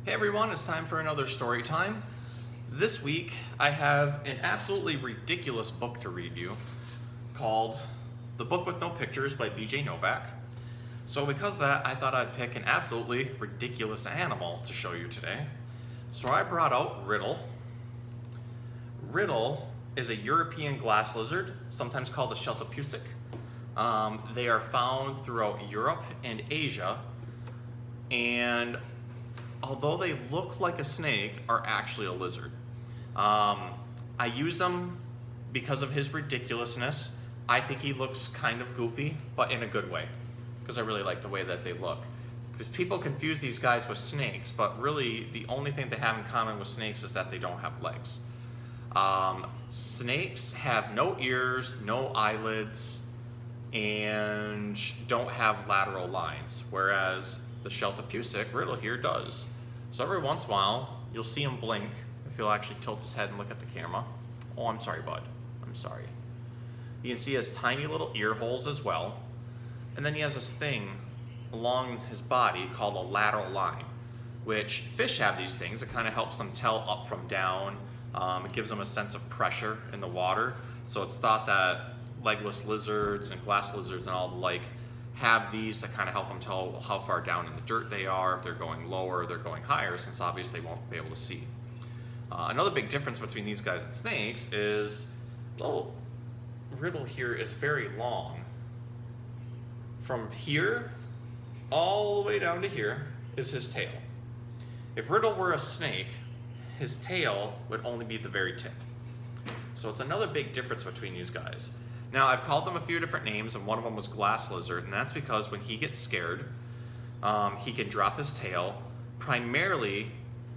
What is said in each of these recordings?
Hey everyone, it's time for another story time. This week I have an absolutely ridiculous book to read you called The Book with No Pictures by B.J. Novak. So because of that, I thought I'd pick an absolutely ridiculous animal to show you today. So I brought out Riddle. Riddle is a European glass lizard, sometimes called a sheltopusik. They are found throughout Europe and Asia, and although they look like a snake, are actually a lizard. I use them because of his ridiculousness. I think he looks kind of goofy, but in a good way, because I really like the way that they look. Because people confuse these guys with snakes, but really the only thing they have in common with snakes is that they don't have legs. Snakes have no ears, no eyelids, and don't have lateral lines, whereas the sheltopusik, Riddle here, does. So every once in a while, you'll see him blink, if he'll actually tilt his head and look at the camera. Oh, I'm sorry, bud. I'm sorry. You can see he has tiny little ear holes as well. And then he has this thing along his body called a lateral line, which fish have these things. It kind of helps them tell up from down. It gives them a sense of pressure in the water. So it's thought that legless lizards and glass lizards and all the like have these to kind of help them tell how far down in the dirt they are, if they're going lower or they're going higher, since obviously they won't be able to see. Another big difference between these guys and snakes is, well, Riddle here is very long. From here all the way down to here is his tail. If Riddle were a snake, his tail would only be the very tip. So it's another big difference between these guys. Now, I've called them a few different names, and one of them was glass lizard, and that's because when he gets scared, he can drop his tail. Primarily,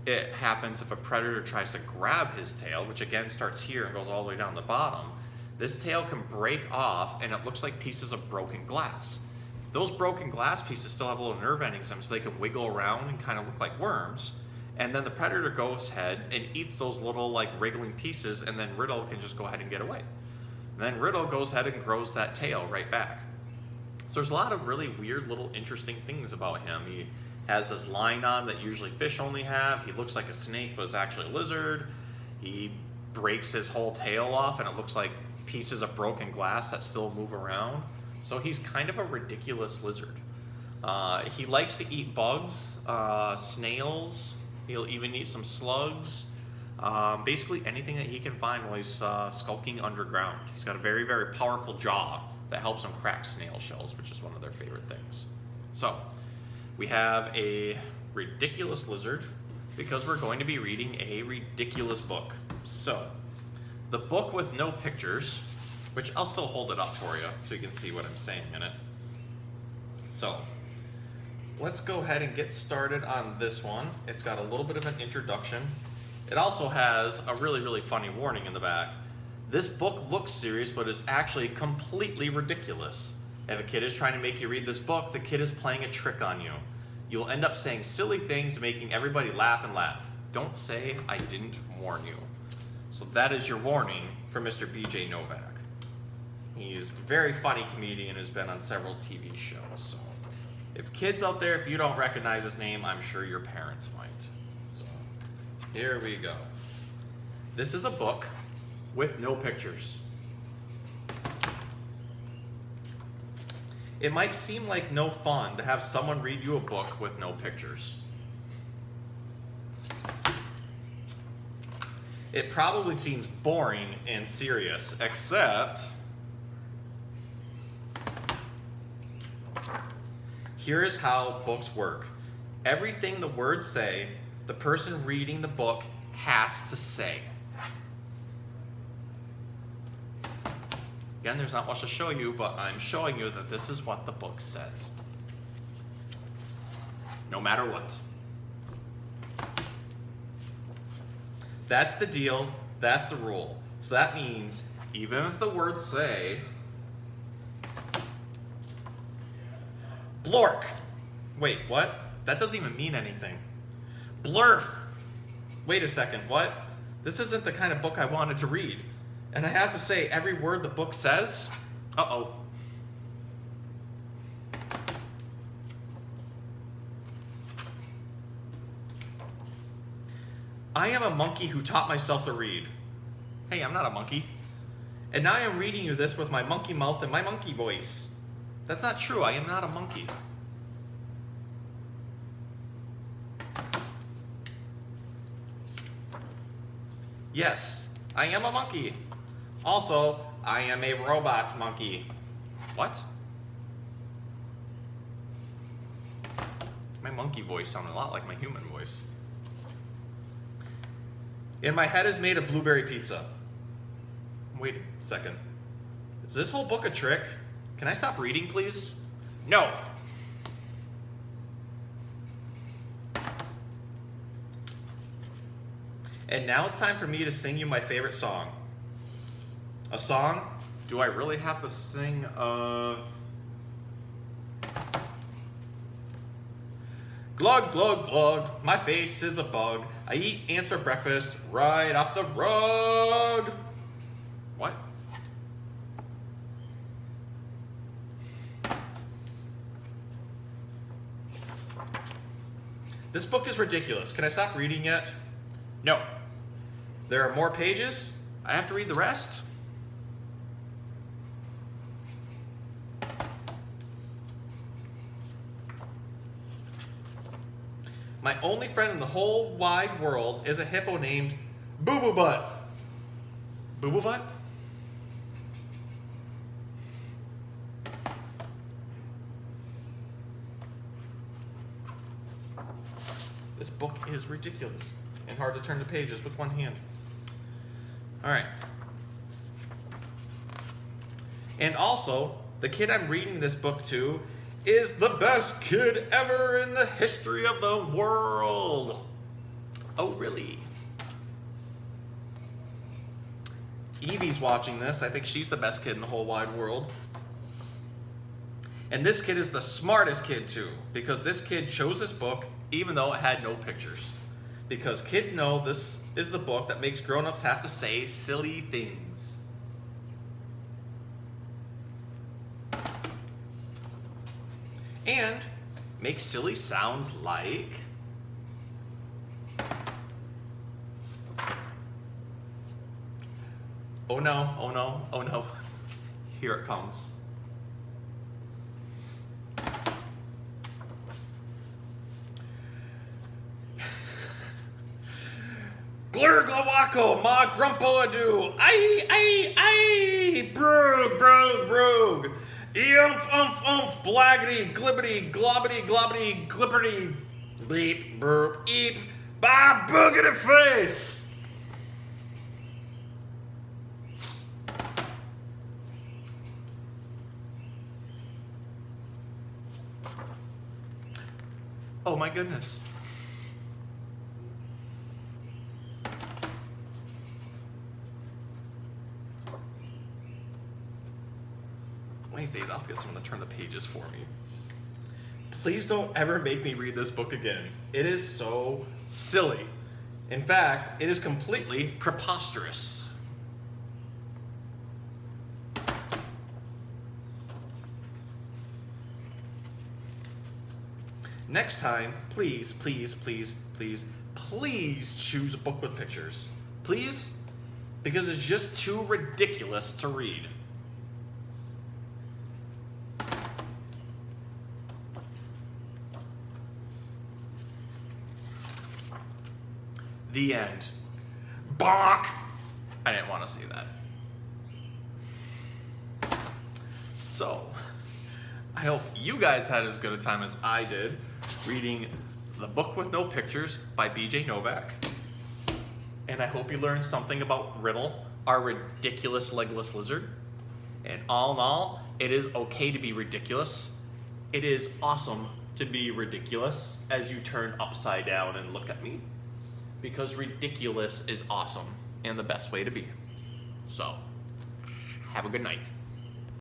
it happens if a predator tries to grab his tail, which again starts here and goes all the way down the bottom. This tail can break off, and it looks like pieces of broken glass. Those broken glass pieces still have little nerve endings in them, so they can wiggle around and kind of look like worms. And then the predator goes ahead and eats those little like wriggling pieces, and then Riddle can just go ahead and get away. And then Riddle goes ahead and grows that tail right back. So there's a lot of really weird little interesting things about him. He has this line on that usually fish only have. He looks like a snake, but is actually a lizard. He breaks his whole tail off, and it looks like pieces of broken glass that still move around. So he's kind of a ridiculous lizard. He likes to eat bugs, snails. He'll even eat some slugs. Basically anything that he can find while he's skulking underground. He's got a very, very powerful jaw that helps him crack snail shells, which is one of their favorite things. So we have a ridiculous lizard because we're going to be reading a ridiculous book. So the book with no pictures, which I'll still hold it up for you so you can see what I'm saying in it. So let's go ahead and get started on this one. It's got a little bit of an introduction. It also has a really, really funny warning in the back. This book looks serious, but is actually completely ridiculous. If a kid is trying to make you read this book, the kid is playing a trick on you. You'll end up saying silly things, making everybody laugh and laugh. Don't say I didn't warn you. So that is your warning for Mr. B.J. Novak. He's a very funny comedian, has been on several TV shows. So if kids out there, if you don't recognize his name, I'm sure your parents might. So here we go. This is a book with no pictures. It might seem like no fun to have someone read you a book with no pictures. It probably seems boring and serious, except here's how books work. Everything the words say, the person reading the book has to say. Again, there's not much to show you, but I'm showing you that this is what the book says. No matter what. That's the deal, that's the rule. So that means even if the words say blork. Wait, what? That doesn't even mean anything. Blurf. Wait a second, what? This isn't the kind of book I wanted to read. And I have to say every word the book says? Uh-oh. I am a monkey who taught myself to read. Hey, I'm not a monkey. And now I am reading you this with my monkey mouth and my monkey voice. That's not true. I am not a monkey. Yes, I am a monkey. Also, I am a robot monkey. What? My monkey voice sounded a lot like my human voice. And my head is made of blueberry pizza. Wait a second. Is this whole book a trick? Can I stop reading, please? No. And now it's time for me to sing you my favorite song. A song? Do I really have to sing Glug, glug, glug, my face is a bug. I eat ants for breakfast right off the rug. What? This book is ridiculous. Can I stop reading yet? No. There are more pages? I have to read the rest? My only friend in the whole wide world is a hippo named Boo Boo Butt. Boo Boo Butt? This book is ridiculous and hard to turn the pages with one hand. All right. And also, the kid I'm reading this book to is the best kid ever in the history of the world. Oh, really? Evie's watching this. I think she's the best kid in the whole wide world. And this kid is the smartest kid too, because this kid chose this book even though it had no pictures. Because kids know this is the book that makes grown-ups have to say silly things. And make silly sounds like... Oh no, oh no, oh no. Here it comes. Glur glawako, ma grumpo ado, I, broog, broog, broog. Eomph, umph, blaggity, glibbity, globbity, globbity, glipperty, bleep, burp, eep, ba boogity face. Oh my goodness. Wednesdays, I'll have to get someone to turn the pages for me. Please don't ever make me read this book again. It is so silly. In fact, it is completely preposterous. Next time, please, please, please, please, please choose a book with pictures. Please? Because it's just too ridiculous to read. The end. Bonk! I didn't want to see that. So, I hope you guys had as good a time as I did reading The Book with No Pictures by B.J. Novak. And I hope you learned something about Riddle, our ridiculous legless lizard. And all in all, it is okay to be ridiculous. It is awesome to be ridiculous as you turn upside down and look at me. Because ridiculous is awesome and the best way to be. So, have a good night.